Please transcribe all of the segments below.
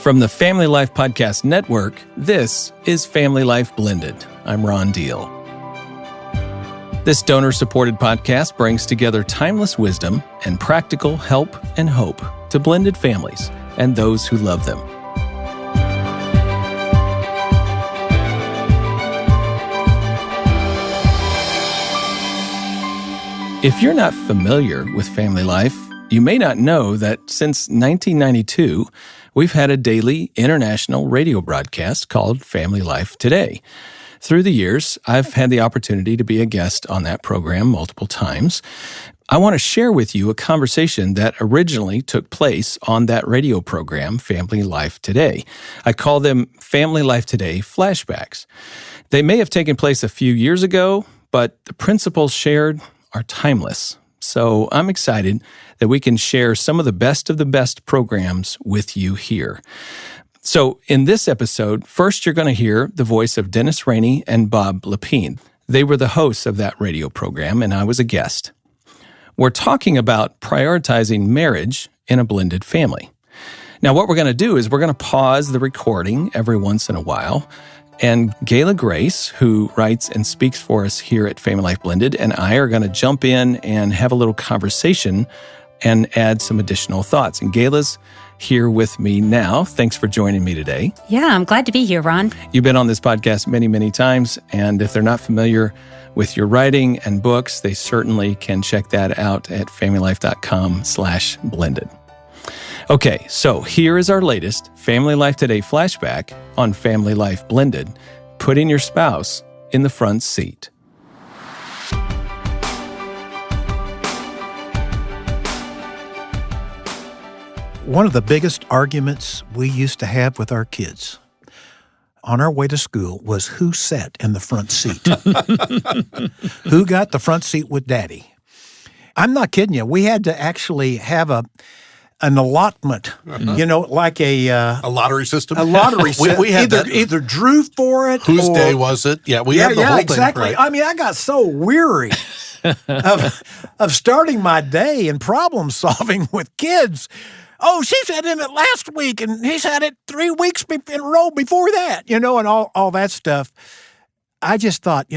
From the Family Life Podcast Network, this is Family Life Blended. I'm Ron Deal. This donor-supported podcast brings together timeless wisdom and practical help and hope to blended families and those who love them. If you're not familiar with Family Life, you may not know that since 1992, we've had a daily international radio broadcast called Family Life Today. Through the years, I've had the opportunity to be a guest on that program multiple times. I want to share with you a conversation that originally took place on that radio program, Family Life Today. I call them Family Life Today flashbacks. They may have taken place a few years ago, but the principles shared are timeless. So I'm excited that we can share some of the best programs with you here. So in this episode, first you're going to hear the voice of Dennis Rainey and Bob Lepine. They were the hosts of that radio program, and I was a guest. We're talking about prioritizing marriage in a blended family. Now, what we're going to do is we're going to pause the recording every once in a while, and Gayla Grace, who writes and speaks for us here at Family Life Blended, and I are going to jump in and have a little conversation and add some additional thoughts. And Gayla's here with me now. Thanks for joining me today. Yeah, I'm glad to be here, Ron. You've been on this podcast many, many times, and if they're not familiar with your writing and books, they certainly can check that out at familylife.com/blended. Okay, so here is our latest Family Life Today flashback on Family Life Blended, putting your spouse in the front seat. One of the biggest arguments we used to have with our kids on our way to school was who sat in the front seat. Who got the front seat with Daddy? I'm not kidding you. We had to actually have an allotment, like a lottery system. A lottery system. we had either drew for it. Whose day was it? Yeah, we had the whole exactly. thing. Right. I mean, I got so weary of starting my day and problem solving with kids. Oh, she's had it last week, and he's had it 3 weeks in a row before that, and all that stuff. I just thought,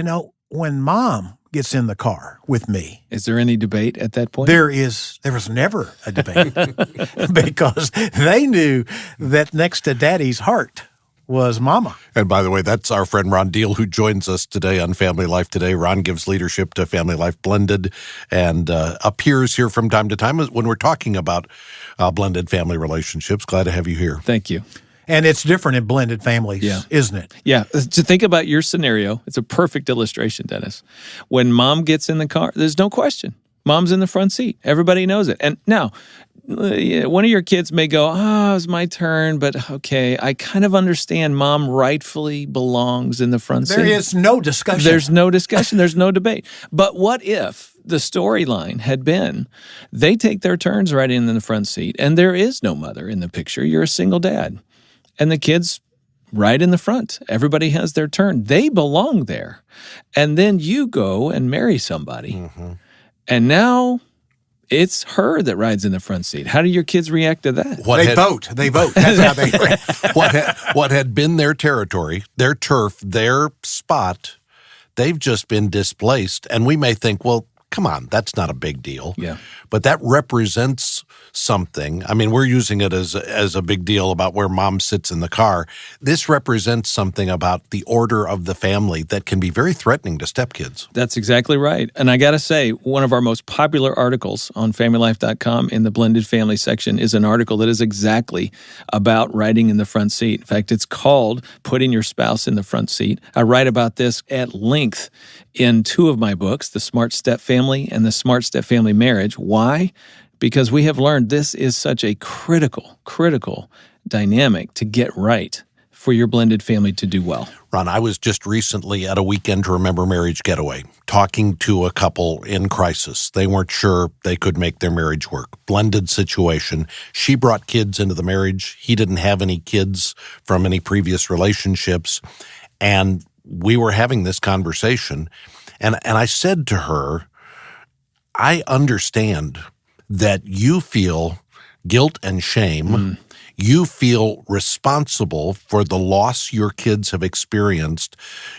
when Mom gets in the car with me. Is there any debate at that point? There was never a debate because they knew that next to Daddy's heart was Mama. And by the way, that's our friend Ron Deal, who joins us today on Family Life Today. Ron gives leadership to Family Life Blended and appears here from time to time when we're talking about blended family relationships. Glad to have you here. Thank you. And it's different in blended families, isn't it? Yeah. To think about your scenario, it's a perfect illustration, Dennis. When Mom gets in the car, there's no question. Mom's in the front seat. Everybody knows it. And now, one of your kids may go, it was my turn, but okay, I kind of understand Mom rightfully belongs in the front seat. There is no discussion. There's no discussion. There's no debate. But what if the storyline had been they take their turns right in the front seat and there is no mother in the picture? You're a single dad. And the kids right in the front. Everybody has their turn. They belong there. And then you go and marry somebody. Mm-hmm. And now it's her that rides in the front seat. How do your kids react to that? They vote. That's how they what had been their territory, their turf, their spot, they've just been displaced. And we may think, well, come on, that's not a big deal. Yeah. But that represents something. I mean, we're using it as a big deal about where Mom sits in the car. This represents something about the order of the family that can be very threatening to stepkids. That's exactly right. And I got to say, one of our most popular articles on FamilyLife.com in the blended family section is an article that is exactly about riding in the front seat. In fact, it's called Putting Your Spouse in the Front Seat. I write about this at length in 2 of my books, The Smart Step Family and The Smart Step Family Marriage. Why? Because we have learned this is such a critical dynamic to get right for your blended family to do well. Ron, I was just recently at a Weekend to Remember marriage getaway, talking to a couple in crisis. They weren't sure they could make their marriage work. Blended situation. She brought kids into the marriage. He didn't have any kids from any previous relationships. And we were having this conversation. And I said to her, I understand that you feel guilt and shame. You feel responsible for the loss your kids have experienced.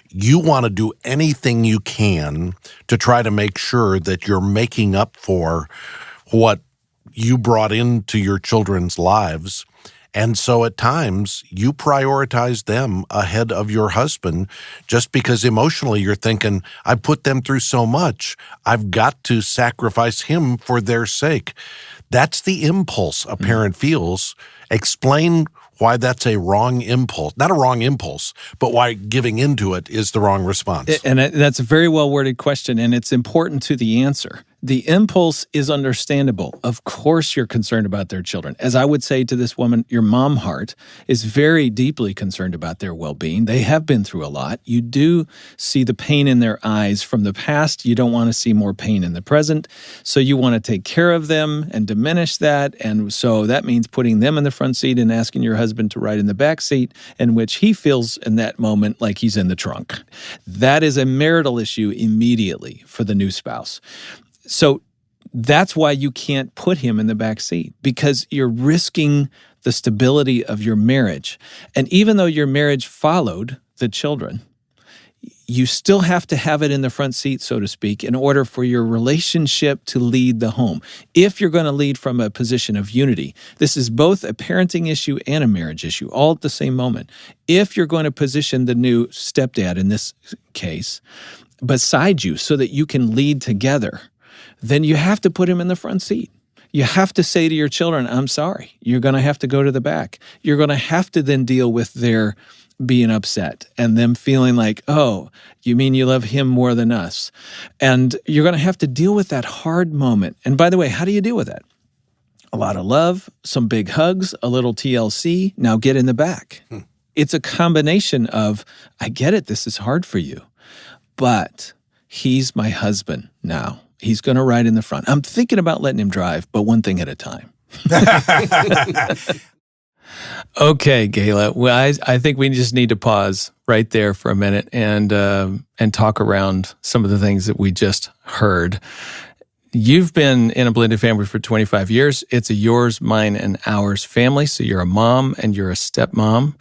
You want to do anything you can to try to make sure that you're making up for what you brought into your children's lives. And so at times you prioritize them ahead of your husband just because emotionally you're thinking, I put them through so much. I've got to sacrifice him for their sake. That's the impulse a parent feels. Explain why that's a wrong impulse. Not a wrong impulse, but why giving into it is the wrong response. And that's a very well-worded question, and it's important to the answer. The impulse is understandable. Of course you're concerned about their children. As I would say to this woman, your mom heart is very deeply concerned about their well-being. They have been through a lot. You do see the pain in their eyes from the past. You don't want to see more pain in the present. So you want to take care of them and diminish that. And so that means putting them in the front seat and asking your husband to ride in the back seat, in which he feels in that moment like he's in the trunk. That is a marital issue immediately for the new spouse. So that's why you can't put him in the back seat, because you're risking the stability of your marriage. And even though your marriage followed the children, you still have to have it in the front seat, so to speak, in order for your relationship to lead the home. If you're going to lead from a position of unity, this is both a parenting issue and a marriage issue, all at the same moment. If you're going to position the new stepdad, in this case, beside you so that you can lead together, then you have to put him in the front seat. You have to say to your children, I'm sorry, you're going to have to go to the back. You're going to have to then deal with their being upset and them feeling like, oh, you mean you love him more than us? And you're going to have to deal with that hard moment. And by the way, how do you deal with that? A lot of love, some big hugs, a little TLC, now get in the back. It's a combination of, I get it, this is hard for you, but he's my husband now. He's going to ride in the front. I'm thinking about letting him drive, but one thing at a time. Okay, Gayla. Well, I think we just need to pause right there for a minute and talk around some of the things that we just heard. You've been in a blended family for 25 years. It's a yours, mine, and ours family. So you're a mom and you're a stepmom.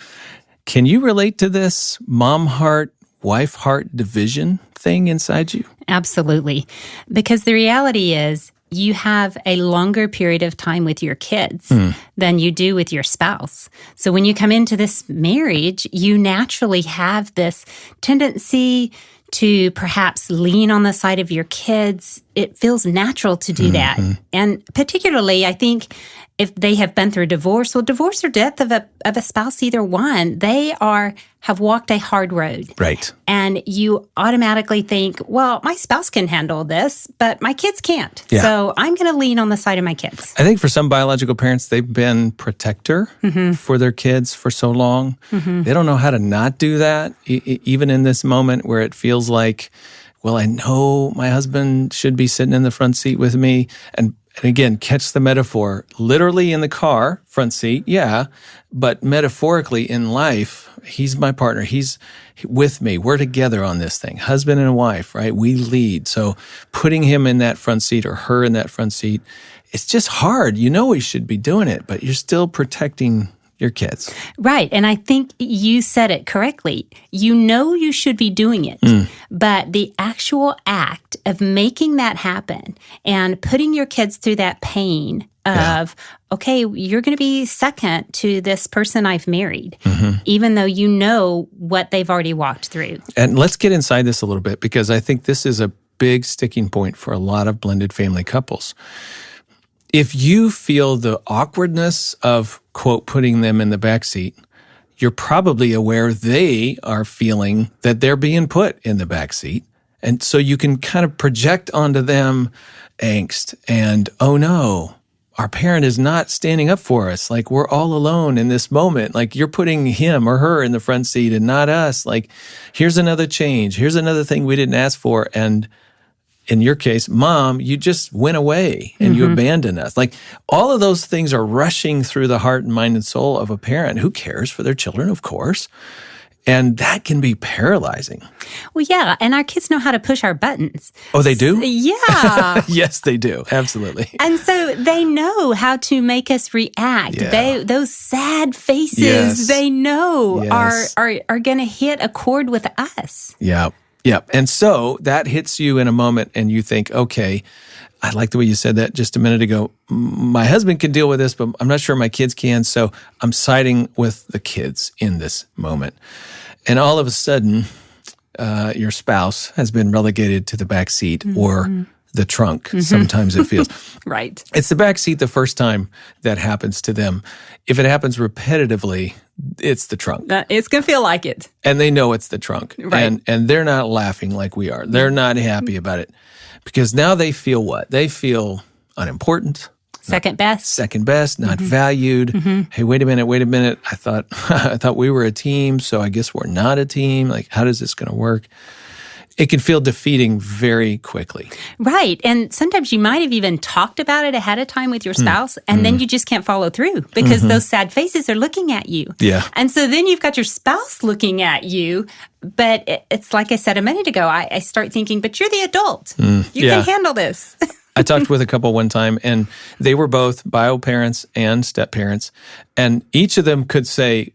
Can you relate to this mom heart, wife heart division thing inside you? Absolutely. Because the reality is you have a longer period of time with your kids than you do with your spouse. So when you come into this marriage, you naturally have this tendency to perhaps lean on the side of your kids. It feels natural to do that. And particularly, I think, if they have been through divorce or death of a spouse, either one, they have walked a hard road. Right. And you automatically think, well, my spouse can handle this, but my kids can't. Yeah. So I'm going to lean on the side of my kids. I think for some biological parents, they've been protector for their kids for so long. They don't know how to not do that, even in this moment where it feels like, well, I know my husband should be sitting in the front seat with me. And again, catch the metaphor. Literally in the car, front seat, yeah. But metaphorically in life, he's my partner. He's with me. We're together on this thing. Husband and wife, right? We lead. So putting him in that front seat or her in that front seat, it's just hard. You know we should be doing it, but you're still protecting your kids. Right. And I think you said it correctly. You know you should be doing it, but the actual act of making that happen and putting your kids through that pain of, okay, you're going to be second to this person I've married, even though you know what they've already walked through. And let's get inside this a little bit, because I think this is a big sticking point for a lot of blended family couples. If you feel the awkwardness of, quote, putting them in the backseat, you're probably aware they are feeling that they're being put in the backseat. And so you can kind of project onto them angst and, oh no, our parent is not standing up for us. Like, we're all alone in this moment. Like, you're putting him or her in the front seat and not us. Like, here's another change. Here's another thing we didn't ask for. And in your case, Mom, you just went away and you abandoned us. Like, all of those things are rushing through the heart and mind and soul of a parent who cares for their children, of course. And that can be paralyzing. Well, yeah, and our kids know how to push our buttons. Oh, they do? Yeah. Yes, they do. Absolutely. And so they know how to make us react. Yeah. Those sad faces, Yes. they know Yes. are going to hit a chord with us. Yeah. Yeah. And so that hits you in a moment and you think, okay, I like the way you said that just a minute ago. My husband can deal with this, but I'm not sure my kids can. So I'm siding with the kids in this moment. And all of a sudden, your spouse has been relegated to the back seat or the trunk. Sometimes it feels. Right. It's the back seat the first time that happens to them. If it happens repetitively, it's the trunk. It's going to feel like it. And they know it's the trunk. Right. And they're not laughing like we are. They're not happy about it. Because now they feel what? They feel unimportant. Second best. Second best, not valued. Hey, wait a minute. I thought we were a team, so I guess we're not a team. Like, how is this going to work? It can feel defeating very quickly. Right. And sometimes you might have even talked about it ahead of time with your spouse, and then you just can't follow through because those sad faces are looking at you. Yeah. And so then you've got your spouse looking at you, but it's like I said a minute ago, I start thinking, but you're the adult. You Yeah. can handle this. I talked with a couple one time, and they were both bio parents and step parents, and each of them could say,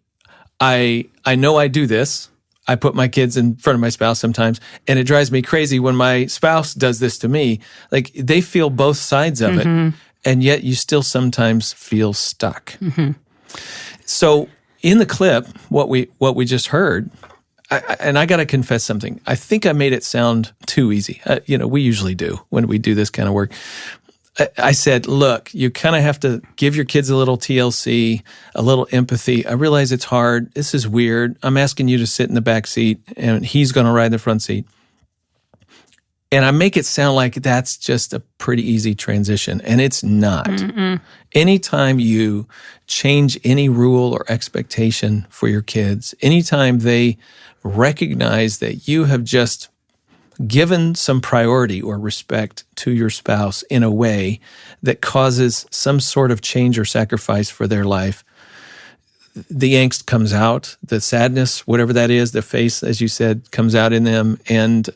I know I do this. I put my kids in front of my spouse sometimes, and it drives me crazy when my spouse does this to me. Like, they feel both sides of it, and yet you still sometimes feel stuck. So in the clip, what we just heard, I got to confess something. I think I made it sound too easy. We usually do when we do this kind of work. I said, look, you kind of have to give your kids a little TLC, a little empathy. I realize it's hard. This is weird. I'm asking you to sit in the back seat, and he's going to ride the front seat. And I make it sound like that's just a pretty easy transition, and it's not. Anytime you change any rule or expectation for your kids, anytime they recognize that you have just given some priority or respect to your spouse in a way that causes some sort of change or sacrifice for their life, the angst comes out, the sadness, whatever that is, the face, as you said, comes out in them, and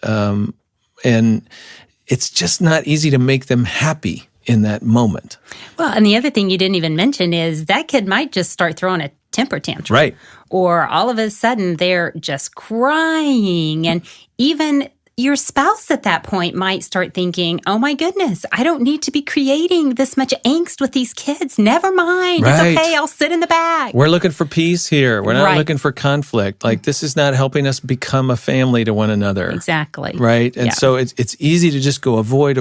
it's just not easy to make them happy in that moment. Well, and the other thing you didn't even mention is that kid might just start throwing a temper tantrum. Right. Or all of a sudden they're just crying. And even your spouse at that point might start thinking, oh my goodness, I don't need to be creating this much angst with these kids. Never mind. Right. It's okay. I'll sit in the back. We're looking for peace here. We're not Right. looking for conflict. Like, this is not helping us become a family to one another. Exactly. Right? And Yeah. so it's easy to just go avoid.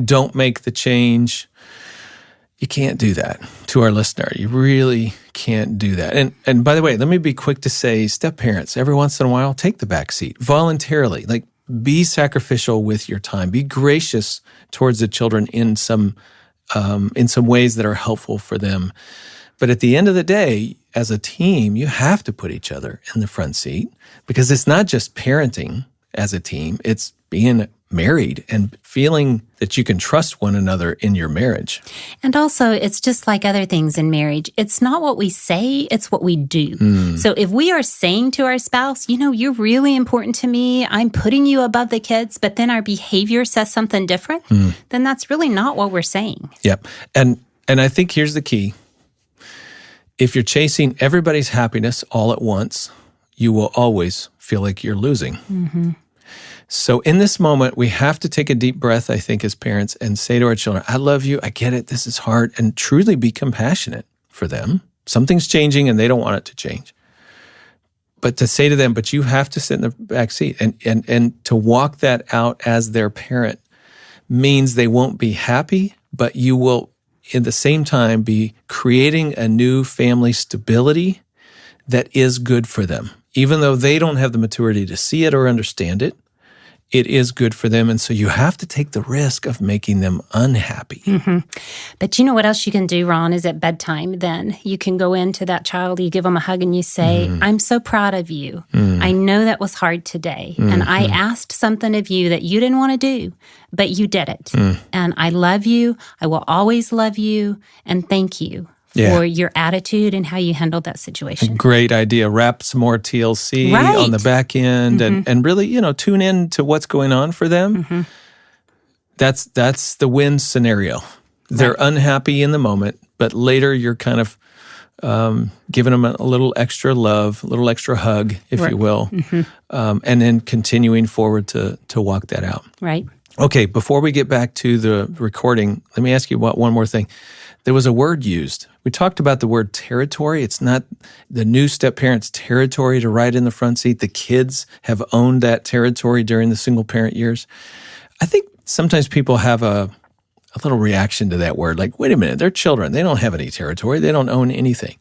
Don't make the change. You can't do that to our listener. You really can't do that. And by the way, let me be quick to say, step parents, every once in a while, take the back seat voluntarily. Like, be sacrificial with your time. Be gracious towards the children in some ways that are helpful for them. But at the end of the day, as a team, you have to put each other in the front seat, because it's not just parenting as a team. It's being married and feeling that you can trust one another in your marriage. And also, it's just like other things in marriage. It's not what we say, it's what we do. So if we are saying to our spouse, you're really important to me, I'm putting you above the kids, but then our behavior says something different, then that's really not what we're saying. Yep. And I think here's the key. If you're chasing everybody's happiness all at once, you will always feel like you're losing. So in this moment, we have to take a deep breath, I think, as parents, and say to our children, I love you, I get it, this is hard, and truly be compassionate for them. Something's changing and they don't want it to change. But to say to them, but you have to sit in the back seat, and to walk that out as their parent means they won't be happy, but you will, at the same time, be creating a new family stability that is good for them. Even though they don't have the maturity to see it or understand it, it is good for them. And so you have to take the risk of making them unhappy. But you know what else you can do, Ron, is at bedtime then. You can go into that child, you give them a hug, and you say, I'm so proud of you. I know that was hard today. And I asked something of you that you didn't want to do, but you did it. And I love you. I will always love you. And thank you Yeah. or your attitude and how you handled that situation. Great idea. Wrap some more TLC Right. on the back end and really, tune in to what's going on for them. That's the win scenario. They're unhappy in the moment, but later you're kind of giving them a little extra love, a little extra hug, if you will, and then continuing forward to walk that out. Right. Okay, before we get back to the recording, let me ask you about one more thing. There was a word used. We talked about the word territory. It's not the new step-parent's territory to ride in the front seat. The kids have owned that territory during the single-parent years. I think sometimes people have a little reaction to that word, like, wait a minute, they're children. They don't have any territory. They don't own anything.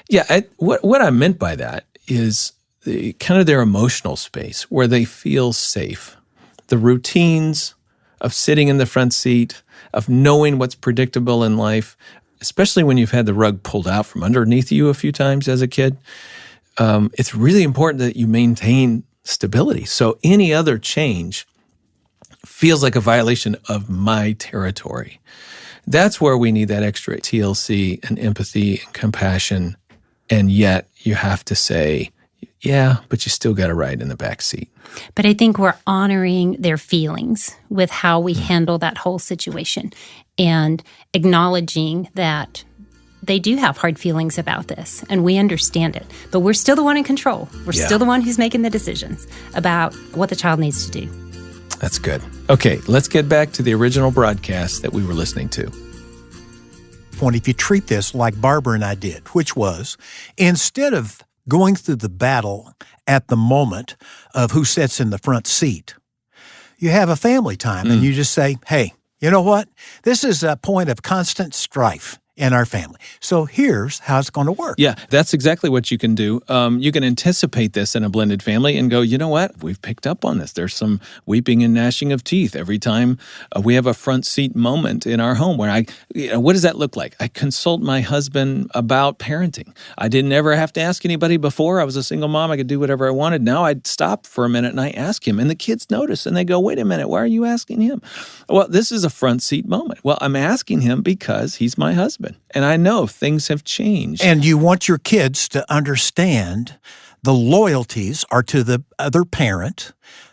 Yeah, what I meant by that is kind of their emotional space where they feel safe. The routines of sitting in the front seat, of knowing what's predictable in life, especially when you've had the rug pulled out from underneath you a few times as a kid, it's really important that you maintain stability. So any other change feels like a violation of my territory. That's where we need that extra TLC and empathy and compassion. And yet you have to say, yeah, but you still got to ride in the back seat. But I think we're honoring their feelings with how we handle that whole situation and acknowledging that they do have hard feelings about this and we understand it. But we're still the one in control. We're still the one who's making the decisions about what the child needs to do. That's good. Okay, let's get back to the original broadcast that we were listening to. If you treat this like Barbara and I did, which was, instead of going through the battle at the moment of who sits in the front seat, you have a family time and you just say, hey, you know what? This is a point of constant strife in our family. So here's how it's going to work. Yeah, that's exactly what you can do. You can anticipate this in a blended family and go, you know what? We've picked up on this. There's some weeping and gnashing of teeth every time we have a front seat moment in our home where what does that look like? I consult my husband about parenting. I didn't ever have to ask anybody before. I was a single mom. I could do whatever I wanted. Now I'd stop for a minute and I ask him. And the kids notice and they go, wait a minute, why are you asking him? Well, this is a front seat moment. Well, I'm asking him because he's my husband. And I know things have changed. And you want your kids to understand the loyalties are to the other parent.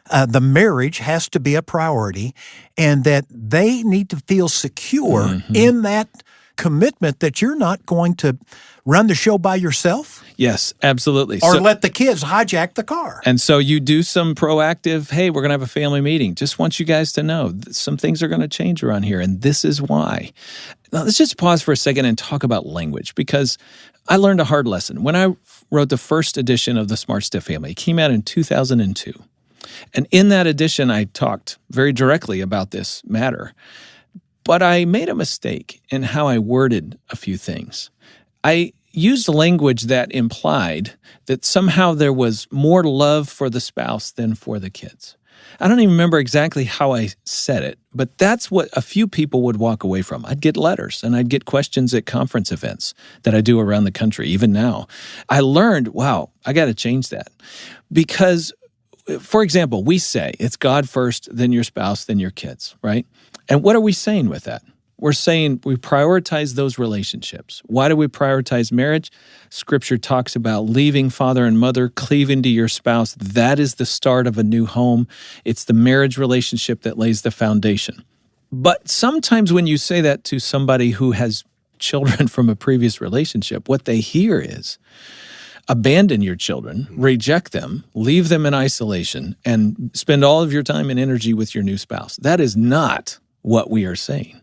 The marriage has to be a priority, and that they need to feel secure in that commitment that you're not going to run the show by yourself. Yes, absolutely. Or let the kids hijack the car. And so you do some proactive, hey, we're going to have a family meeting. Just want you guys to know some things are going to change around here, and this is why. Now, let's just pause for a second and talk about language, because I learned a hard lesson. When I wrote the first edition of the Smart Step Family, it came out in 2002. And in that edition, I talked very directly about this matter. But I made a mistake in how I worded a few things. I used language that implied that somehow there was more love for the spouse than for the kids. I don't even remember exactly how I said it, but that's what a few people would walk away from. I'd get letters and I'd get questions at conference events that I do around the country, even now. I learned, wow, I got to change that. Because, for example, we say it's God first, then your spouse, then your kids, right? And what are we saying with that? We're saying we prioritize those relationships. Why do we prioritize marriage? Scripture talks about leaving father and mother, cleaving to your spouse. That is the start of a new home. It's the marriage relationship that lays the foundation. But sometimes when you say that to somebody who has children from a previous relationship, what they hear is, abandon your children, reject them, leave them in isolation, and spend all of your time and energy with your new spouse. That is not what we are saying.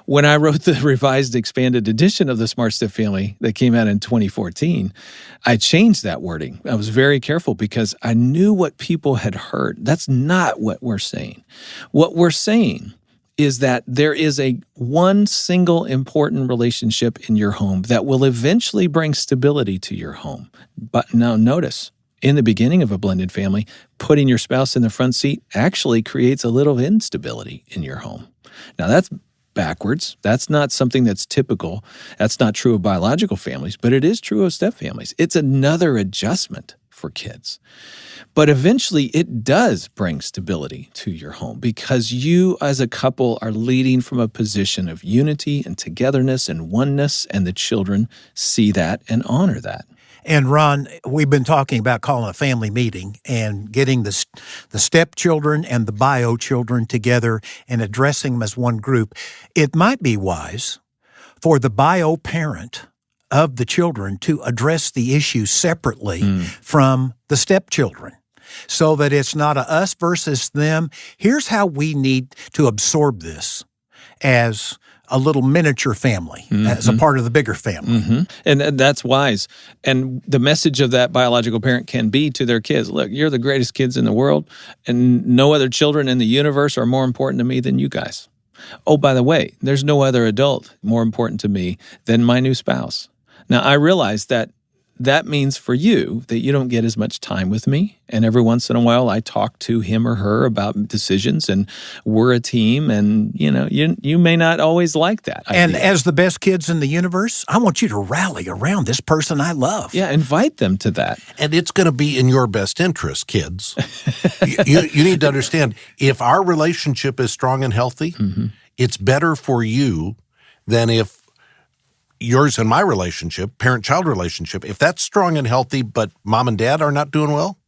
When I wrote the revised expanded edition of the Smart Step Family that came out in 2014, I changed that wording. I was very careful because I knew what people had heard. That's not what we're saying. What we're saying is that there is one single important relationship in your home that will eventually bring stability to your home. But now notice, in the beginning of a blended family, putting your spouse in the front seat actually creates a little instability in your home. Now that's backwards. That's not something that's typical. That's not true of biological families, but it is true of step families. It's another adjustment for kids. But eventually it does bring stability to your home because you as a couple are leading from a position of unity and togetherness and oneness, and the children see that and honor that. And Ron, we've been talking about calling a family meeting and getting the stepchildren and the bio children together and addressing them as one group. It might be wise for the bio parent of the children to address the issue separately from the stepchildren, so that it's not a us versus them. Here's how we need to absorb this as a little miniature family, as a part of the bigger family. And that's wise. And the message of that biological parent can be to their kids, look, you're the greatest kids in the world, and no other children in the universe are more important to me than you guys. Oh, by the way, there's no other adult more important to me than my new spouse. Now, I realize that means for you that you don't get as much time with me. And every once in a while, I talk to him or her about decisions, and we're a team. And, you may not always like that idea. And as the best kids in the universe, I want you to rally around this person I love. Yeah, invite them to that. And it's going to be in your best interest, kids. you need to understand, if our relationship is strong and healthy, it's better for you than if yours and my relationship, parent-child relationship, if that's strong and healthy, but mom and dad are not doing well,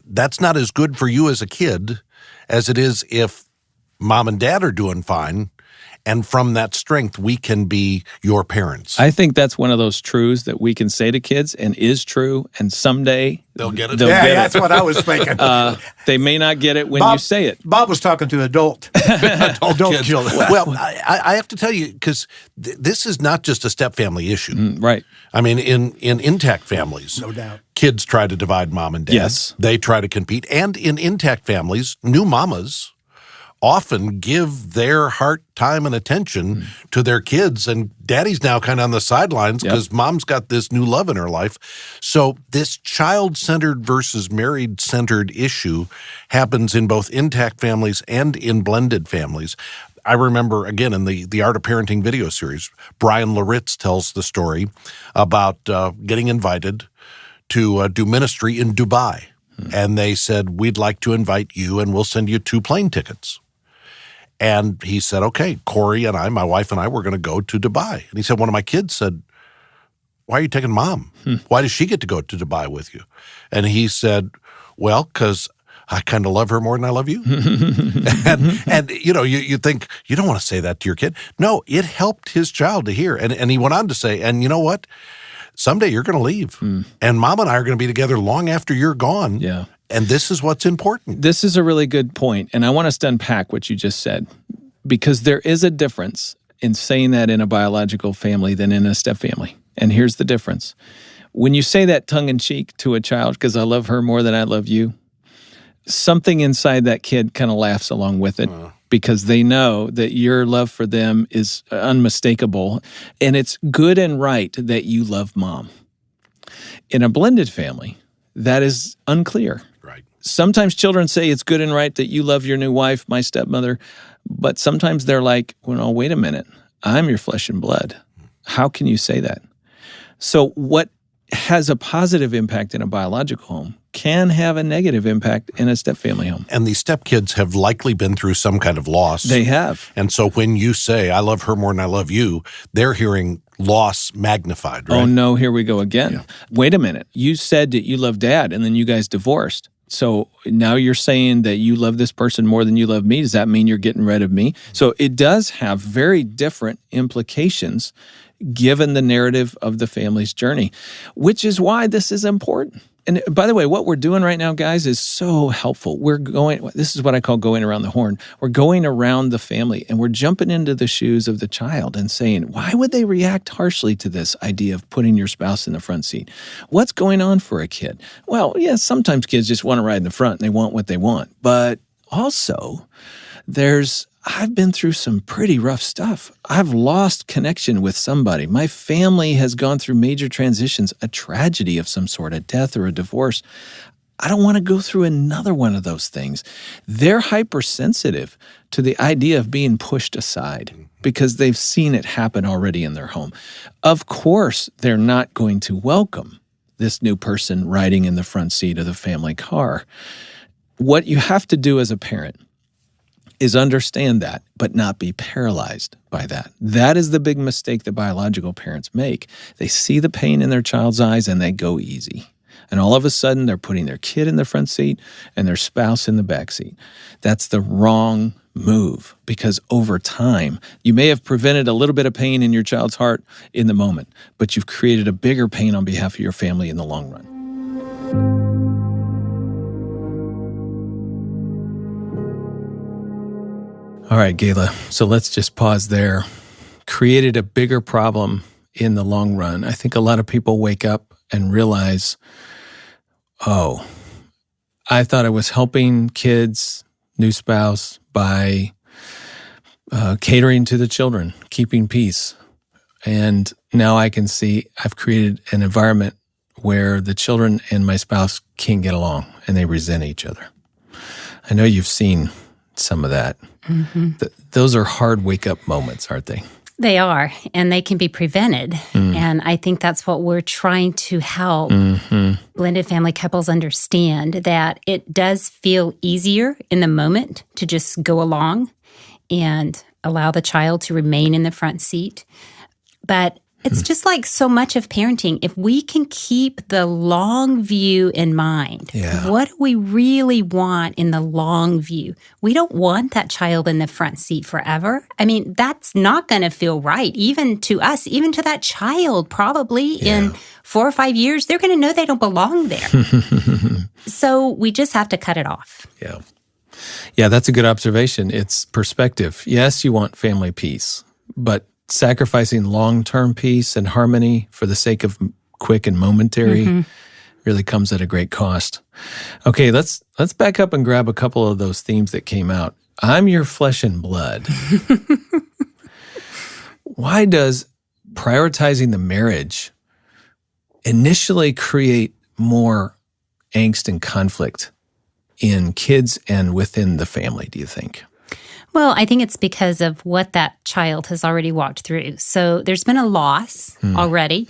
that's not as good for you as a kid as it is if mom and dad are doing fine. And from that strength, we can be your parents. I think that's one of those truths that we can say to kids and is true. And someday they'll get it. That's what I was thinking. They may not get it when you say it. Bob was talking to adult children. Well, I have to tell you, because this is not just a step-family issue. Right. I mean, in intact families, No doubt. kids try to divide mom and dad. Yes. They try to compete. And in intact families, new mamas often give their heart, time, and attention to their kids, and daddy's now kind of on the sidelines because mom's got this new love in her life. So this child-centered versus married-centered issue happens in both intact families and in blended families. I remember, again, in the Art of Parenting video series, Brian Laritz tells the story about getting invited to do ministry in Dubai. And they said, we'd like to invite you, and we'll send you 2 plane tickets. And he said, okay, Corey and I, my wife and I, were going to go to Dubai. And he said, one of my kids said, why are you taking mom? Why does she get to go to Dubai with you? And he said, well, because I kind of love her more than I love you. and you think, you don't want to say that to your kid. No, it helped his child to hear. And he went on to say, and you know what? Someday you're going to leave. And mom and I are going to be together long after you're gone. Yeah. And this is what's important. This is a really good point, and I want us to unpack what you just said, because there is a difference in saying that in a biological family than in a step family. And here's the difference. When you say that tongue-in-cheek to a child, because I love her more than I love you, something inside that kid kind of laughs along with it because they know that your love for them is unmistakable, and it's good and right that you love mom. In a blended family, that is unclear. Right. Sometimes children say it's good and right that you love your new wife, my stepmother, but sometimes they're like, well, no, wait a minute. I'm your flesh and blood. How can you say that? So what has a positive impact in a biological home can have a negative impact in a step-family home. And these stepkids have likely been through some kind of loss. They have. And so when you say, I love her more than I love you, they're hearing loss magnified, right? Oh, no, here we go again. Yeah. Wait a minute. You said that you love dad, and then you guys divorced. So now you're saying that you love this person more than you love me. Does that mean you're getting rid of me? So it does have very different implications given the narrative of the family's journey, which is why this is important. And by the way, what we're doing right now, guys, is so helpful. This is what I call going around the horn. We're going around the family and we're jumping into the shoes of the child and saying, why would they react harshly to this idea of putting your spouse in the front seat? What's going on for a kid? Well, yeah, sometimes kids just want to ride in the front and they want what they want. But also, I've been through some pretty rough stuff. I've lost connection with somebody. My family has gone through major transitions, a tragedy of some sort, a death or a divorce. I don't want to go through another one of those things. They're hypersensitive to the idea of being pushed aside because they've seen it happen already in their home. Of course, they're not going to welcome this new person riding in the front seat of the family car. What you have to do as a parent is understand that, but not be paralyzed by that. That is the big mistake that biological parents make. They see the pain in their child's eyes and they go easy. And all of a sudden, they're putting their kid in the front seat and their spouse in the back seat. That's the wrong move, because over time, you may have prevented a little bit of pain in your child's heart in the moment, but you've created a bigger pain on behalf of your family in the long run. All right, Gayla, so let's just pause there. Created a bigger problem in the long run. I think a lot of people wake up and realize, oh, I thought I was helping kids, new spouse, by catering to the children, keeping peace. And now I can see I've created an environment where the children and my spouse can't get along and they resent each other. I know you've seen some of that. Mm-hmm. Those are hard wake-up moments, aren't they? They are, and they can be prevented. And I think that's what we're trying to help blended family couples understand, that it does feel easier in the moment to just go along and allow the child to remain in the front seat. But it's just like so much of parenting. If we can keep the long view in mind, what do we really want in the long view? We don't want that child in the front seat forever. I mean, that's not going to feel right, even to us, even to that child. Probably in 4 or 5 years, they're going to know they don't belong there. So we just have to cut it off. Yeah, that's a good observation. It's perspective. Yes, you want family peace, but sacrificing long-term peace and harmony for the sake of quick and momentary really comes at a great cost. Okay, let's back up and grab a couple of those themes that came out. I'm your flesh and blood. Why does prioritizing the marriage initially create more angst and conflict in kids and within the family, do you think? Well, I think it's because of what that child has already walked through. So there's been a loss already,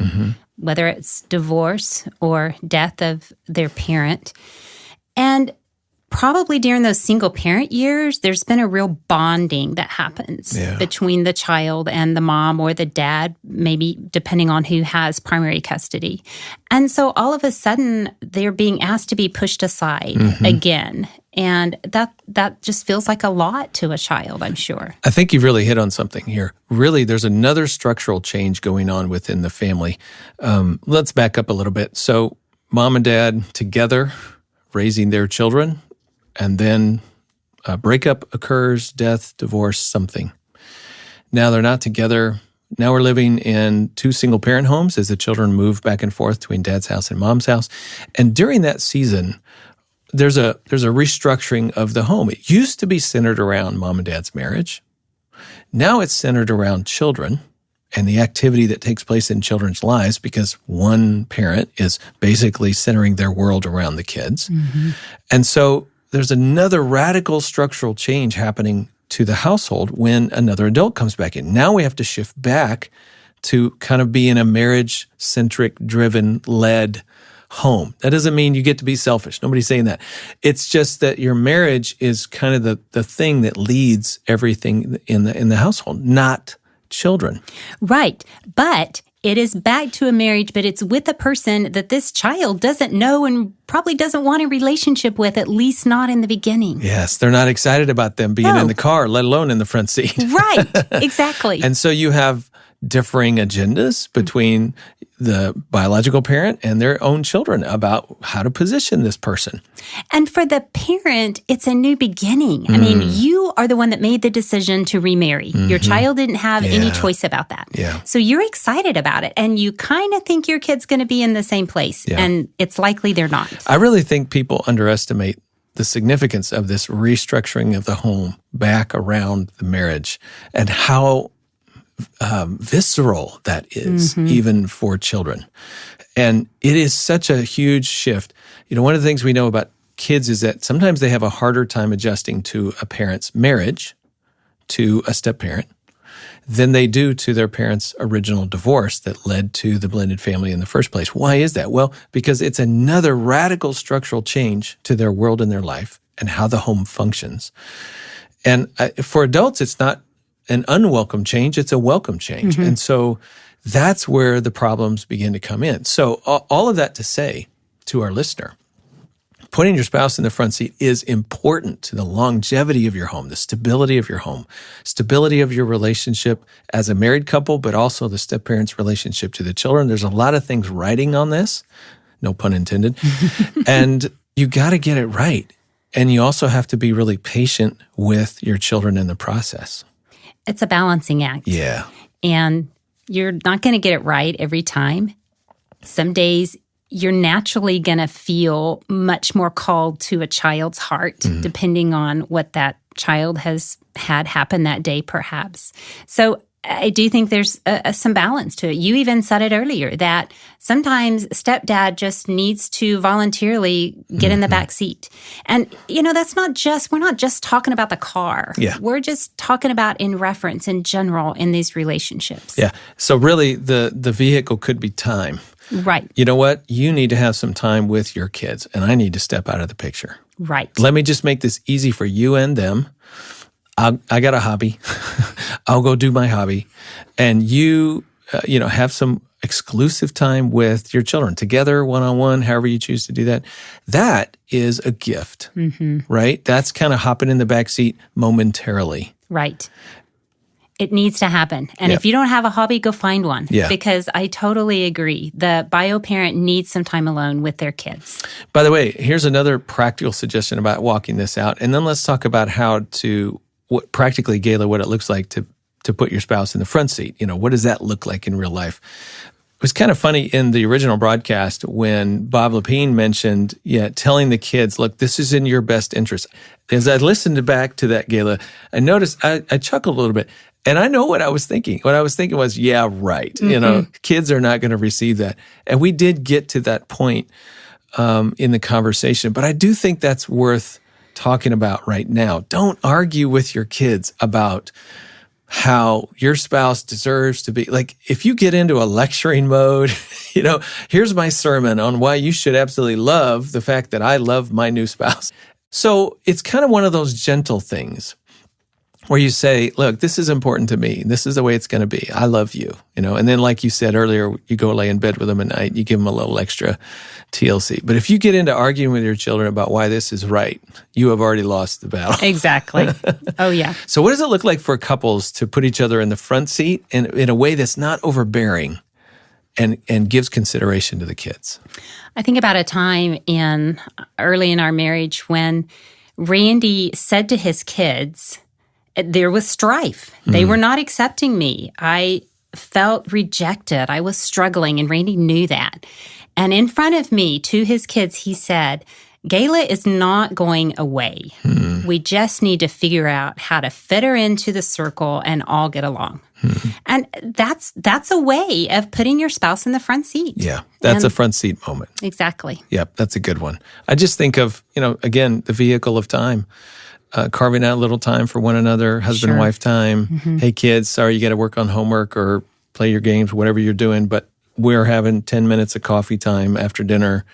whether it's divorce or death of their parent. And probably during those single parent years, there's been a real bonding that happens between the child and the mom or the dad, maybe depending on who has primary custody. And so all of a sudden, they're being asked to be pushed aside again. And that just feels like a lot to a child, I'm sure. I think you've really hit on something here. Really, there's another structural change going on within the family. Let's back up a little bit. So mom and dad together, raising their children, and then a breakup occurs, death, divorce, something. Now they're not together. Now we're living in 2 single-parent homes as the children move back and forth between dad's house and mom's house. And during that season, there's a restructuring of the home. It used to be centered around mom and dad's marriage. Now it's centered around children and the activity that takes place in children's lives, because one parent is basically centering their world around the kids. And so there's another radical structural change happening to the household when another adult comes back in. Now we have to shift back to kind of be in a marriage-centric, driven, led home. That doesn't mean you get to be selfish. Nobody's saying that. It's just that your marriage is kind of the thing that leads everything in the household, not children. Right. But it is back to a marriage, but it's with a person that this child doesn't know and probably doesn't want a relationship with, at least not in the beginning. Yes, they're not excited about them being in the car, let alone in the front seat. Right, exactly. And so you have differing agendas between the biological parent and their own children about how to position this person. And for the parent, it's a new beginning. I mean, you are the one that made the decision to remarry. Your child didn't have any choice about that. So you're excited about it, and you kind of think your kid's going to be in the same place, and it's likely they're not. I really think people underestimate the significance of this restructuring of the home back around the marriage and how visceral that is, even for children. And it is such a huge shift. You know, one of the things we know about kids is that sometimes they have a harder time adjusting to a parent's marriage, to a step-parent, than they do to their parents' original divorce that led to the blended family in the first place. Why is that? Well, because it's another radical structural change to their world and their life and how the home functions. And for adults, it's not an unwelcome change, it's a welcome change. And so that's where the problems begin to come in. So all of that to say to our listener, putting your spouse in the front seat is important to the longevity of your home, the stability of your home, stability of your relationship as a married couple, but also the step-parents' relationship to the children. There's a lot of things riding on this, no pun intended, and you got to get it right. And you also have to be really patient with your children in the process. It's a balancing act. Yeah. And you're not going to get it right every time. Some days you're naturally going to feel much more called to a child's heart, depending on what that child has had happen that day, perhaps. So I do think there's some balance to it. You even said it earlier that sometimes stepdad just needs to voluntarily get in the back seat. And, that's we're not just talking about the car. Yeah. We're just talking about in reference, in general, in these relationships. Yeah. So really, the vehicle could be time. Right. You know what? You need to have some time with your kids, and I need to step out of the picture. Right. Let me just make this easy for you and them. I got a hobby. I'll go do my hobby. And you, have some exclusive time with your children together, one-on-one, however you choose to do that. That is a gift, right? That's kind of hopping in the back seat momentarily. Right. It needs to happen. And if you don't have a hobby, go find one. Yeah. Because I totally agree. The bio parent needs some time alone with their kids. By the way, here's another practical suggestion about walking this out. And then let's talk about how to, practically, Gayla, what it looks like to put your spouse in the front seat. What does that look like in real life? It was kind of funny in the original broadcast when Bob Lepine mentioned, telling the kids, look, this is in your best interest. As I listened back to that, Gayla, I noticed I chuckled a little bit. And I know what I was thinking. What I was thinking was, yeah, right. Kids are not going to receive that. And we did get to that point in the conversation. But I do think that's worth talking about right now. Don't argue with your kids about how your spouse deserves to be. Like, if you get into a lecturing mode, here's my sermon on why you should absolutely love the fact that I love my new spouse. So it's kind of one of those gentle things where you say, look, this is important to me. This is the way it's going to be. I love you, And then like you said earlier, you go lay in bed with them at night, you give them a little extra TLC. But if you get into arguing with your children about why this is right, you have already lost the battle. Exactly. Oh, yeah. So what does it look like for couples to put each other in the front seat in a way that's not overbearing and gives consideration to the kids? I think about a time early in our marriage when Randy said to his kids, there was strife. They were not accepting me. I felt rejected. I was struggling, and Randy knew that. And in front of me, to his kids, he said, Gayla is not going away. We just need to figure out how to fit her into the circle and all get along. And that's a way of putting your spouse in the front seat. Yeah, that's a front seat moment. Exactly. Yep, that's a good one. I just think of, again, the vehicle of time. Carving out a little time for one another, husband and wife time. Hey, kids, sorry, you got to work on homework or play your games, whatever you're doing, but we're having 10 minutes of coffee time after dinner,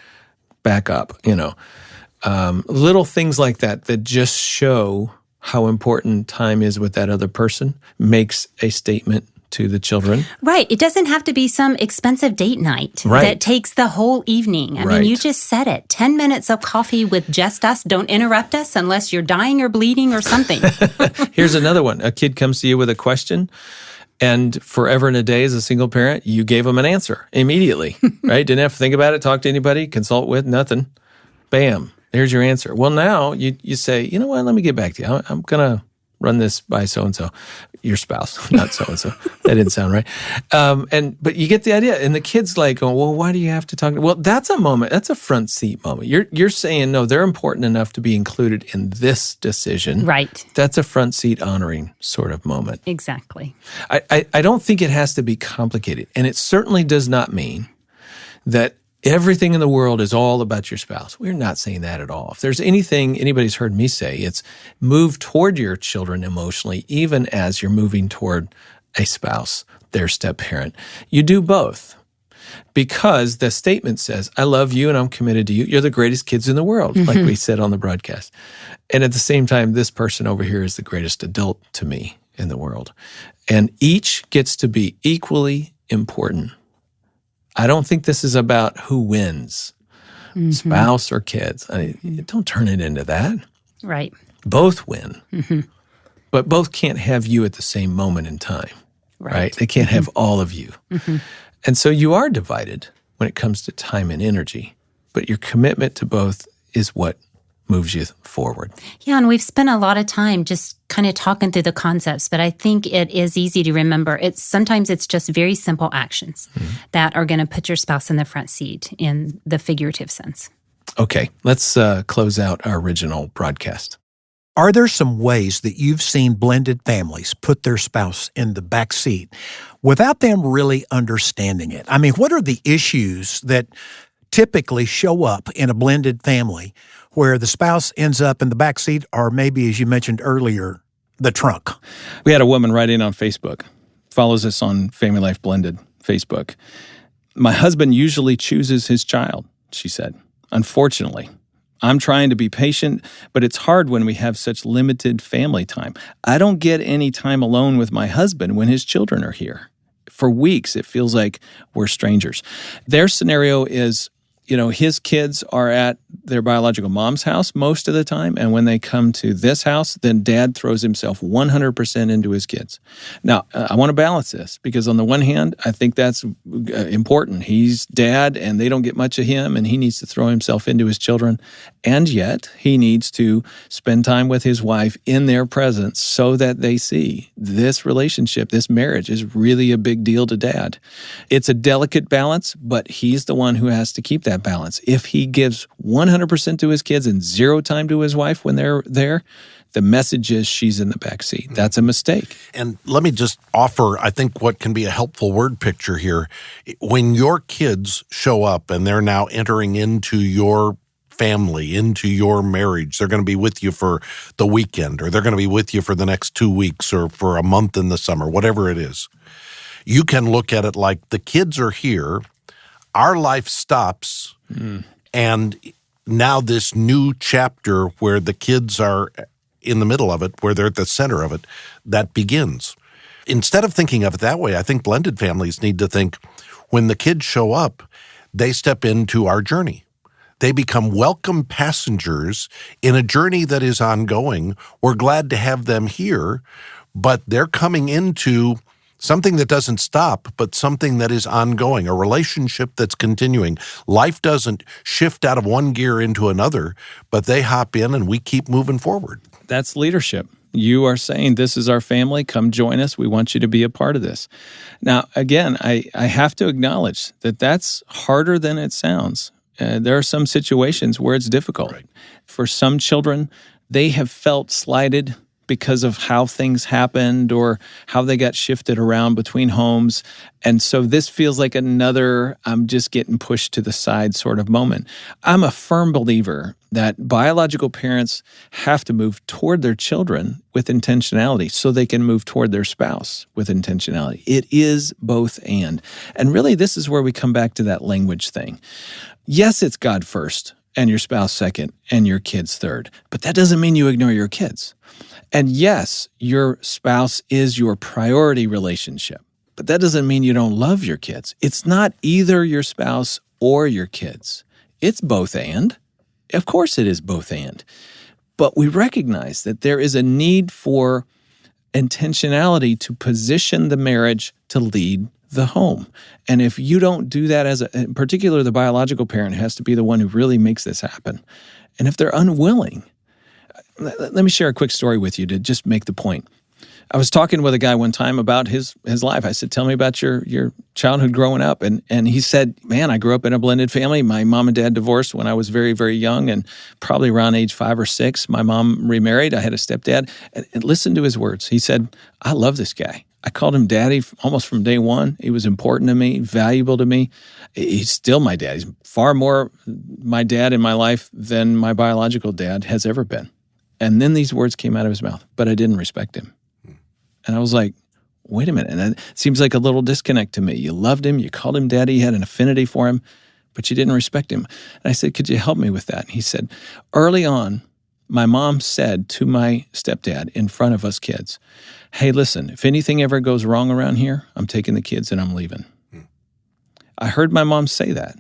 back up, Little things like that just show how important time is with that other person, makes a statement to the children. Right. It doesn't have to be some expensive date night that takes the whole evening. I mean, you just said it. 10 minutes of coffee with just us. Don't interrupt us unless you're dying or bleeding or something. Here's another one. A kid comes to you with a question, and forever and a day as a single parent, you gave them an answer immediately, right? Didn't have to think about it, talk to anybody, consult with, nothing. Bam. There's your answer. Well, now you say, you know what, let me get back to you. I'm going to run this by so-and-so, your spouse, not so-and-so. That didn't sound right. But you get the idea. And the kid's like, oh, well, why do you have to talk? Well, that's a moment. That's a front seat moment. You're saying, no, they're important enough to be included in this decision. Right. That's a front seat honoring sort of moment. Exactly. I don't think it has to be complicated. And it certainly does not mean that everything in the world is all about your spouse. We're not saying that at all. If there's anything anybody's heard me say, it's move toward your children emotionally, even as you're moving toward a spouse, their step-parent. You do both because the statement says, I love you and I'm committed to you. You're the greatest kids in the world, like we said on the broadcast. And at the same time, this person over here is the greatest adult to me in the world. And each gets to be equally important. I don't think this is about who wins, spouse or kids. Don't turn it into that. Right. Both win, but both can't have you at the same moment in time, right? They can't have all of you. And so you are divided when it comes to time and energy, but your commitment to both is what moves you forward. Yeah, and we've spent a lot of time just kind of talking through the concepts, but I think it is easy to remember. Sometimes it's just very simple actions that are going to put your spouse in the front seat in the figurative sense. Okay, let's close out our original broadcast. Are there some ways that you've seen blended families put their spouse in the back seat without them really understanding it? I mean, what are the issues that typically show up in a blended family where the spouse ends up in the back seat or maybe, as you mentioned earlier, the trunk? We had a woman write in on Facebook, follows us on Family Life Blended Facebook. My husband usually chooses his child, she said. Unfortunately, I'm trying to be patient, but it's hard when we have such limited family time. I don't get any time alone with my husband when his children are here. For weeks, it feels like we're strangers. Their scenario is, his kids are at their biological mom's house most of the time, and when they come to this house, then dad throws himself 100% into his kids. Now, I want to balance this because on the one hand, I think that's important. He's dad, and they don't get much of him, and he needs to throw himself into his children, and yet he needs to spend time with his wife in their presence so that they see this relationship, this marriage is really a big deal to dad. It's a delicate balance, but he's the one who has to keep that balance. If he gives 100% to his kids and 0 time to his wife when they're there, the message is she's in the back seat. That's a mistake. And let me just offer, I think, what can be a helpful word picture here. When your kids show up and they're now entering into your family, into your marriage, they're going to be with you for the weekend, or they're going to be with you for the next 2 weeks or for a month in the summer, whatever it is. You can look at it like the kids are here, our life stops, and now this new chapter where the kids are in the middle of it, where they're at the center of it, that begins. Instead of thinking of it that way, I think blended families need to think, when the kids show up, they step into our journey. They become welcome passengers in a journey that is ongoing. We're glad to have them here, but they're coming into something that doesn't stop, but something that is ongoing, a relationship that's continuing. Life doesn't shift out of one gear into another, but they hop in and we keep moving forward. That's leadership. You are saying, this is our family, come join us. We want you to be a part of this. Now, again, I have to acknowledge that that's harder than it sounds. There are some situations where it's difficult. Right. For some children, they have felt slighted because of how things happened or how they got shifted around between homes. And so this feels like another, I'm just getting pushed to the side sort of moment. I'm a firm believer that biological parents have to move toward their children with intentionality so they can move toward their spouse with intentionality. It is both and. And really, this is where we come back to that language thing. Yes, it's God first and your spouse second and your kids third, but that doesn't mean you ignore your kids. And yes, your spouse is your priority relationship, but that doesn't mean you don't love your kids. It's not either your spouse or your kids. It's both and. Of course it is both and. But we recognize that there is a need for intentionality to position the marriage to lead the home. And if you don't do that in particular, the biological parent has to be the one who really makes this happen. And if they're unwilling, let me share a quick story with you to just make the point. I was talking with a guy one time about his life. I said, tell me about your childhood growing up. And he said, man, I grew up in a blended family. My mom and dad divorced when I was very, very young, and probably around age 5 or 6, my mom remarried. I had a stepdad. And listen to his words. He said, I love this guy. I called him daddy almost from day one. He was important to me, valuable to me. He's still my dad. He's far more my dad in my life than my biological dad has ever been. And then these words came out of his mouth, but I didn't respect him. And I was like, wait a minute. And it seems like a little disconnect to me. You loved him. You called him daddy. You had an affinity for him, but you didn't respect him. And I said, could you help me with that? And he said, early on, my mom said to my stepdad in front of us kids, hey, listen, if anything ever goes wrong around here, I'm taking the kids and I'm leaving. I heard my mom say that.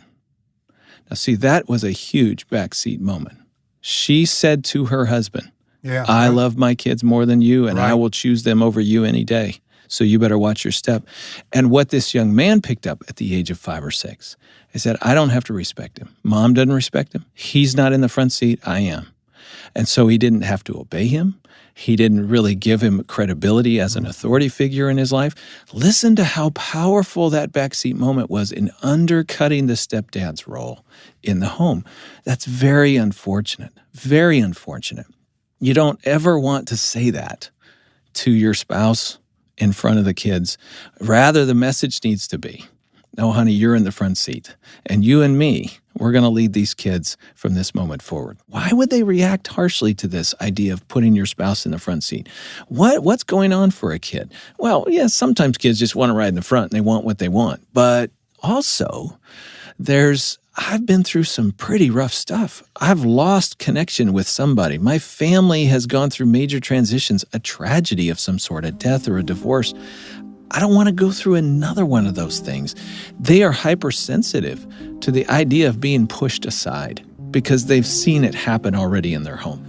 Now, see, that was a huge backseat moment. She said to her husband, I love my kids more than you, and I will choose them over you any day. So you better watch your step. And what this young man picked up at the age of 5 or 6 is that I don't have to respect him. Mom doesn't respect him. He's not in the front seat. I am. And so he didn't have to obey him. He didn't really give him credibility as an authority figure in his life. Listen to how powerful that backseat moment was in undercutting the stepdad's role in the home. That's very unfortunate, very unfortunate. You don't ever want to say that to your spouse in front of the kids. Rather, the message needs to be, no, honey, you're in the front seat, and you and me, we're going to lead these kids from this moment forward. Why would they react harshly to this idea of putting your spouse in the front seat? What's going on for a kid? Well, yeah, sometimes kids just want to ride in the front and they want what they want. But also, I've been through some pretty rough stuff. I've lost connection with somebody. My family has gone through major transitions, a tragedy of some sort, a death or a divorce. I don't want to go through another one of those things. They are hypersensitive to the idea of being pushed aside because they've seen it happen already in their home.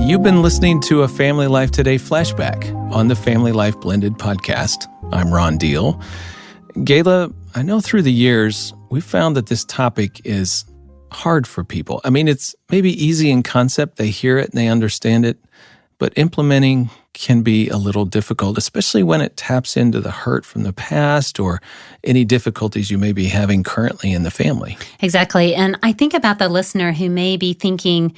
You've been listening to a Family Life Today flashback on the Family Life Blended podcast. I'm Ron Deal. Gayla, I know through the years, we've found that this topic is hard for people. I mean, it's maybe easy in concept. They hear it and they understand it, but implementing can be a little difficult, especially when it taps into the hurt from the past or any difficulties you may be having currently in the family. Exactly. And I think about the listener who may be thinking,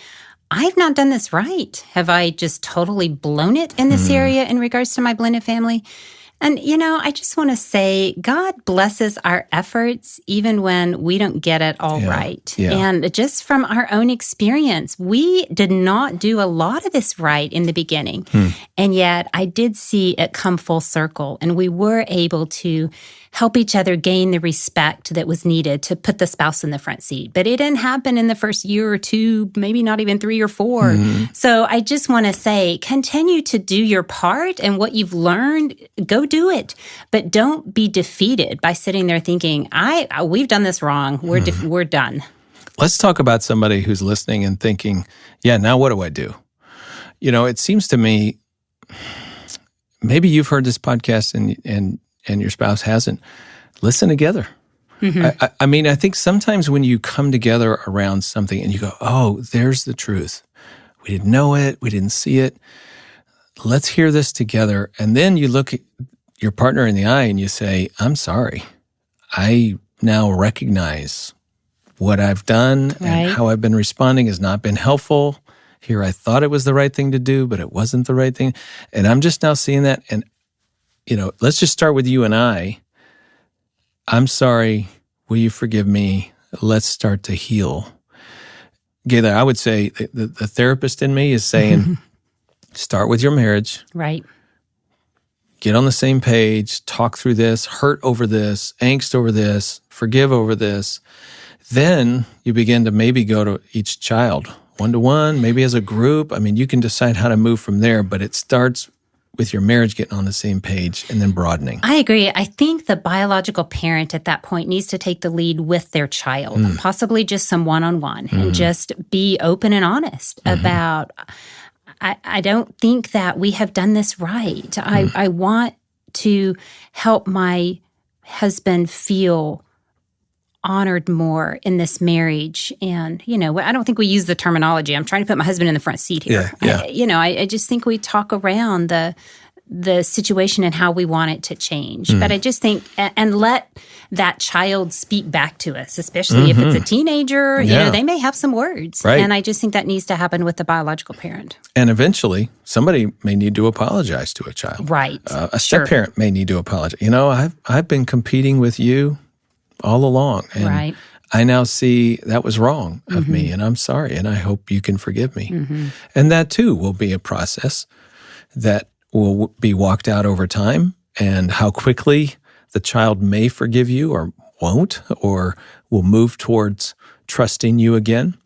I've not done this right. Have I just totally blown it in this area in regards to my blended family? And, I just want to say God blesses our efforts even when we don't get it all right. Yeah. And just from our own experience, we did not do a lot of this right in the beginning. And yet I did see it come full circle. And we were able to help each other gain the respect that was needed to put the spouse in the front seat. But it didn't happen in the first year or two, maybe not even 3 or 4. So I just want to say, continue to do your part, and what you've learned, go do it. But don't be defeated by sitting there thinking, we've done this wrong. We're done. Let's talk about somebody who's listening and thinking, yeah, now what do I do? It seems to me, maybe you've heard this podcast and your spouse hasn't. Listen together. I mean, I think sometimes when you come together around something and you go, oh, there's the truth. We didn't know it. We didn't see it. Let's hear this together. And then you look at your partner in the eye and you say, I'm sorry. I now recognize what I've done and how I've been responding has not been helpful. Here, I thought it was the right thing to do, but it wasn't the right thing. And I'm just now seeing that. And let's just start with you and I. I'm sorry. Will you forgive me? Let's start to heal. Gayla, I would say the therapist in me is saying, start with your marriage. Right. Get on the same page, talk through this, hurt over this, angst over this, forgive over this. Then you begin to maybe go to each child, one-to-one, maybe as a group. I mean, you can decide how to move from there, but it starts with your marriage getting on the same page and then broadening. I agree. I think the biological parent at that point needs to take the lead with their child, possibly just some one-on-one, and just be open and honest about, I don't think that we have done this right. I want to help my husband feel honored more in this marriage. And, I don't think we use the terminology. I'm trying to put my husband in the front seat here. Yeah. I just think we talk around the situation and how we want it to change. But I just think, and let that child speak back to us, especially if it's a teenager, they may have some words. Right. And I just think that needs to happen with the biological parent. And eventually, somebody may need to apologize to a child. Right. A step-parent may need to apologize. I've been competing with you all along. And I now see that was wrong of me, and I'm sorry, and I hope you can forgive me. And that too will be a process that will be walked out over time, and how quickly the child may forgive you or won't, or will move towards trusting you again,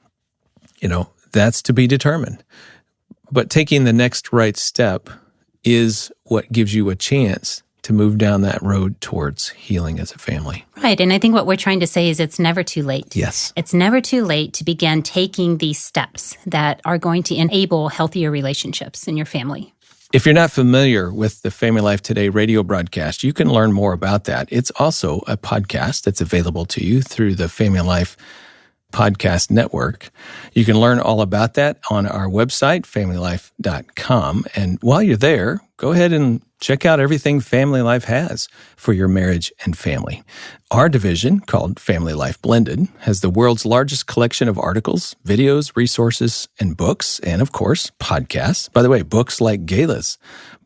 that's to be determined. But taking the next right step is what gives you a chance to move down that road towards healing as a family. Right. And I think what we're trying to say is it's never too late. Yes. It's never too late to begin taking these steps that are going to enable healthier relationships in your family. If you're not familiar with the Family Life Today radio broadcast, you can learn more about that. It's also a podcast that's available to you through the Family Life Podcast Network. You can learn all about that on our website, FamilyLife.com. And while you're there, go ahead and check out everything Family Life has for your marriage and family. Our division, called Family Life Blended, has the world's largest collection of articles, videos, resources, and books, and of course, podcasts. By the way, books like Gayla's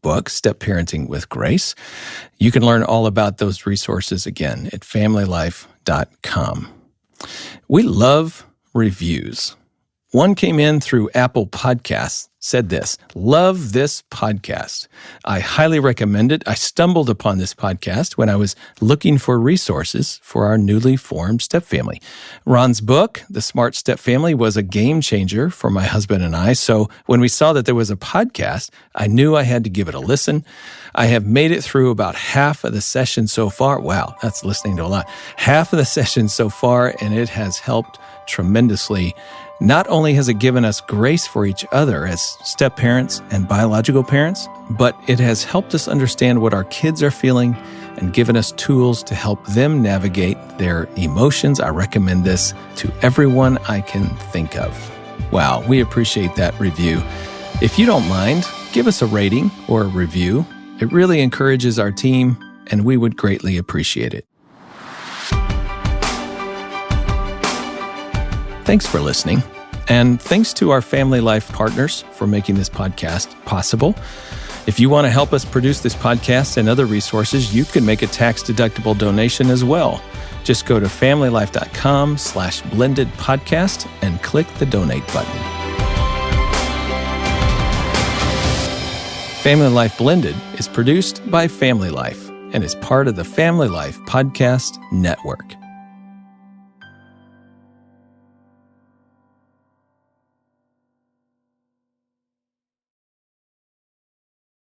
book, Step Parenting with Grace. You can learn all about those resources again at FamilyLife.com. We love reviews. One came in through Apple Podcasts, said this: "Love this podcast. I highly recommend it. I stumbled upon this podcast when I was looking for resources for our newly formed stepfamily. Ron's book, The Smart Stepfamily, was a game changer for my husband and I. So when we saw that there was a podcast, I knew I had to give it a listen. I have made it through about half of the session so far." Wow, that's listening to a lot. "Half of the session so far, and it has helped tremendously. Not only has it given us grace for each other as step-parents and biological parents, but it has helped us understand what our kids are feeling and given us tools to help them navigate their emotions. I recommend this to everyone I can think of." Wow, we appreciate that review. If you don't mind, give us a rating or a review. It really encourages our team, and we would greatly appreciate it. Thanks for listening, and thanks to our Family Life partners for making this podcast possible. If you want to help us produce this podcast and other resources, you can make a tax-deductible donation as well. Just go to FamilyLife.com/blendedpodcast and click the donate button. Family Life Blended is produced by Family Life and is part of the Family Life Podcast Network.